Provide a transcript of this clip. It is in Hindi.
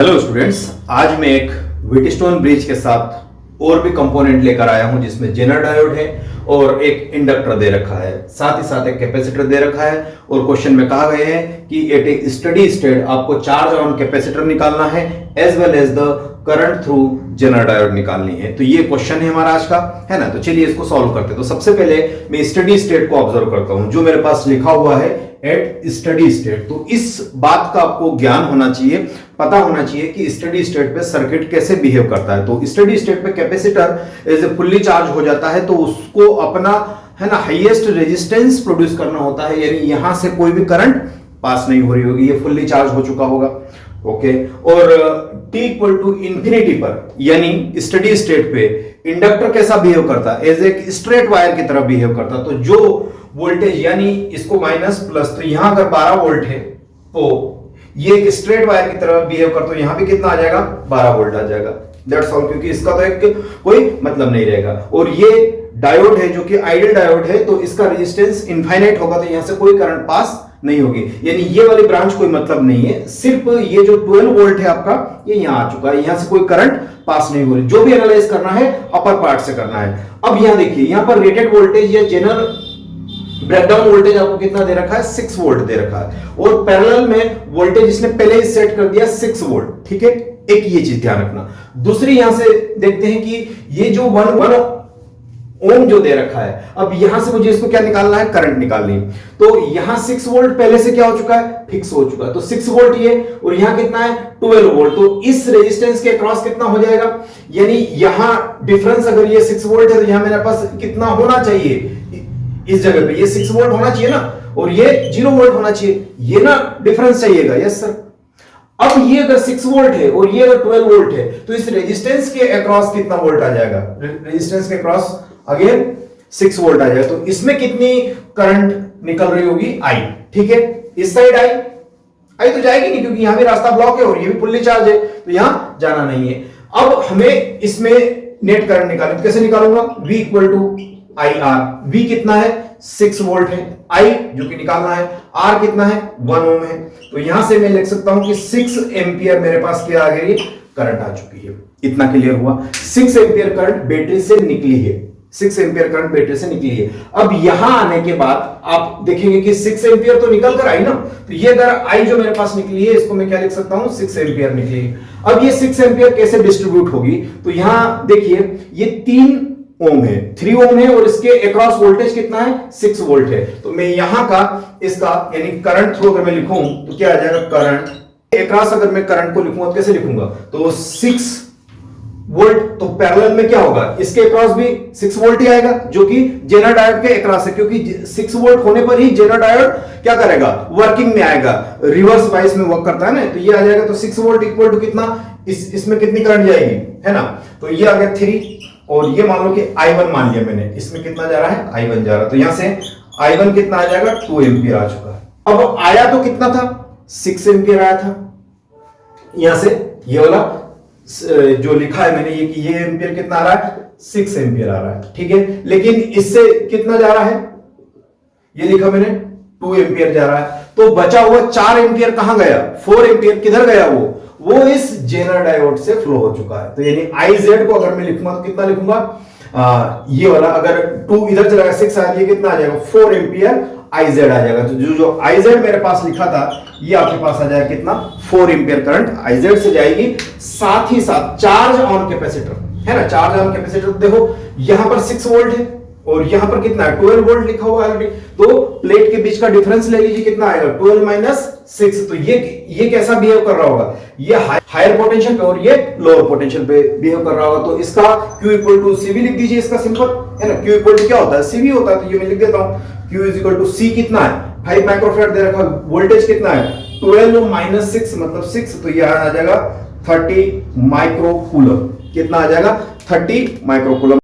हेलो स्टूडेंट्स, आज मैं एक व्हीटस्टोन ब्रिज के साथ और भी कंपोनेंट लेकर आया हूं जिसमें जेनर डायोड है और एक इंडक्टर दे रखा है, साथ ही साथ एक कैपेसिटर दे रखा है। और क्वेश्चन में कहा गया है कि एट ए स्टडी स्टेट आपको चार्ज ऑन कैपेसिटर निकालना है as well as the current through zener diode निकालनी है। तो ये क्वेश्चन है हमारा आज का, है ना। तो चलिए इसको सॉल्व करते हैं। तो सबसे पहले मैं स्टडी स्टेट को ऑब्जर्व करता हूं, जो मेरे पास लिखा हुआ है एट स्टडी स्टेट। तो इस बात का आपको ज्ञान होना चाहिए, पता होना चाहिए कि स्टडी स्टेट पे सर्किट कैसे बिहेव करता है। तो स्टडी स्टेट पे capacitor as a fully charge हो जाता है, तो उसको अपना, है ना, हाईएस्ट रेजिस्टेंस प्रोड्यूस करना होता है, यानी यहां से कोई भी करंट पास नहीं हो रही होगी, ये फुल्ली चार्ज हो चुका होगा। ओके, और t इक्वल टू इंफिनिटी पर, यानी स्टडी स्टेट पे इंडक्टर कैसा बिहेव करता है, एज एक स्ट्रेट वायर की तरह बिहेव करता है। तो जो वोल्टेज, यानी इसको माइनस प्लस, तो यहां अगर 12 वोल्ट है तो ये एक स्ट्रेट वायर की तरह बिहेव करता है, यहां भी कितना आ जाएगा, 12 वोल्ट आ जाएगा। दैट्स ऑल, क्योंकि इसका तो एक कोई मतलब नहीं रहेगा। और ये डायोड है जो कि आइडियल डायोड है, तो इसका रेजिस्टेंस इनफाइनाइट होगा, तो यहां से कोई करंट पास नहीं होगी, यानी ये वाली ब्रांच कोई मतलब नहीं है। सिर्फ ये जो 12 वोल्ट है आपका, ये यहां आ चुका है, यहां से कोई करंट पास नहीं हो रही। जो भी एनालाइज करना है अपर पार्ट से करना है। अब यहां देखिए, यहां पर रेटेड वोल्टेज या जनरल ब्रेकडाउन वोल्टेज आपको कितना दे रखा है, 6 वोल्ट दे रखा है। और पैरेलल में वोल्टेज इसने पहले ही सेट कर दिया 6 वोल्ट, ठीक है। एक ये चीज ध्यान रखना। दूसरी यहां से देखते हैं कि ये जो 1 ओम जो दे रखा है, अब यहां से मुझे इसको क्या निकालना है, करंट निकालनी है। तो यहां 6 वोल्ट पहले से क्या हो चुका है, फिक्स हो चुका है, तो 6 वोल्ट ये, और यहां कितना है, 12 वोल्ट। तो इस रेजिस्टेंस के अक्रॉस कितना हो जाएगा, यानी यहां डिफरेंस अगर ये 6 वोल्ट है तो यहां मेरे पास कितना होना चाहिए, इस जगह पे ये 6 वोल्ट होना चाहिए ना, और ये 0 वोल्ट होना चाहिए, ये ना डिफरेंस चाहिएगा। Yes sir. अब ये अगर 6 वोल्ट है और ये अगर 12 वोल्ट है, तो इस रेजिस्टेंस के अक्रॉस कितना वोल्ट आ जाएगा, रेजिस्टेंस के अक्रॉस अगेन 6 वोल्ट आ जाएगा। तो इसमें कितनी करंट निकल रही होगी, आई, ठीक है। इस साइड आई तो जाएगी नहीं, क्योंकि यहां भी रास्ता ब्लॉक है और ये भी फुल्ली चार्ज है, तो यहां जाना नहीं है। अब हमें इसमें नेट करंट निकालना, तो कैसे निकालूंगा, V equal to I R. V कितना है, 6 वोल्ट है, I जो कि निकालना है, R कितना है, 1 ओम है। तो यहां से मैं लिख सकता हूं कि 6 एंपियर मेरे पास क्या आ गई, करंट आ चुकी है। इतना क्लियर हुआ। 6 एंपियर करंट बैटरी से निकली है, 6 एंपियर करंट बैटरी से निकली है। अब यहां आने के बाद आप देखेंगे कि 6 एंपियर तो निकल कर आई ना, तो ये अगर I जो मेरे पास निकली है, इसको मैं क्या लिख सकता हूं, 6 एंपियर निकली है। अब ये 6 एंपियर कैसे डिस्ट्रीब्यूट होगी, तो यहां देखिए ये 3 ओम है, 3 ओम है, और इसके अक्रॉस वोल्टेज कितना है, 6 वोल्ट है। तो मैं यहां का इसका यानी करंट थ्रू अगर मैं लिखूं तो क्या आ जाएगा, करंट अक्रॉस अगर मैं करंट को लिखूंगा तो कैसे लिखूंगा, तो 6 वोल्ट, तो पैरेलल में क्या होगा, इसके अक्रॉस भी 6 वोल्ट ही आएगा, जो कि जेनर डायोड के अक्रॉस है, क्योंकि 6 वोल्ट होने पर ही जेनर डायोड क्या करेगा, वर्किंग में आएगा, रिवर्स वाइज में वर्क करता है ना। तो ये आ जाएगा, तो 6 वोल्ट इक्वल टू कितना, इसमें कितनी करंट जाएगी, है ना। तो ये आ गया 3, और ये मान लो कि I1 मान लिया मैंने, इसमें कितना जा रहा है, I1 जा रहा है। तो यहां से I1 कितना आ जाएगा, 2 एंपियर आ चुका है। अब आया तो कितना था, 6 एंपियर आया था। यहां से ये वाला जो लिखा है मैंने, ये एंपियर कितना आ रहा है, 6 एंपियर आ रहा है, ठीक है। लेकिन इससे कितना जा रहा है, ये लिखा मैंने 2 एंपियर जा रहा है। तो बचा हुआ 4 एंपियर कहां गया, 4 एंपियर किधर गया, वो इस जेनर डायोड से फ्लो हो चुका है। तो यानी IZ को अगर मैं लिखूंगा तो कितना लिखूंगा, ये वाला अगर 2 इधर चला गया, 6 आ जाएगा, कितना आ जाएगा, 4 एंपियर IZ आ जाएगा। तो जो IZ मेरे पास लिखा था, ये आपके पास आ जाएगा कितना, 4 एंपियर करंट IZ से जाएगी। साथ ही साथ चार्ज ऑन कैपेसिटर है ना, चार्ज ऑन कैपेसिटर देखो, यहां पर 6 वोल्ट है और यहां पर कितना है, 12 वोल्ट लिखा हुआ है ऑलरेडी। तो प्लेट के बीच का डिफरेंस ले लीजिए, कितना आएगा, 12 माइनस 6। तो ये कैसा बिहेव कर रहा होगा, ये हायर पोटेंशियल पे और ये लोअर पोटेंशियल पे बिहेव कर रहा होगा। तो इसका Q इक्वल टू CV लिख दीजिए, इसका सिंपल है ना। Q इक्वल टू क्या होता है, CV होता है, तो ये मैं लिख देता हूं, Q is equal to C कितना है, 5 माइक्रोफैराड दे रखा, वोल्टेज कितना है, 12 माइनस 6 मतलब 6, तो ये आ जाएगा 30 माइक्रो कूलम। कितना आ जाएगा, 30 माइक्रो कूलम।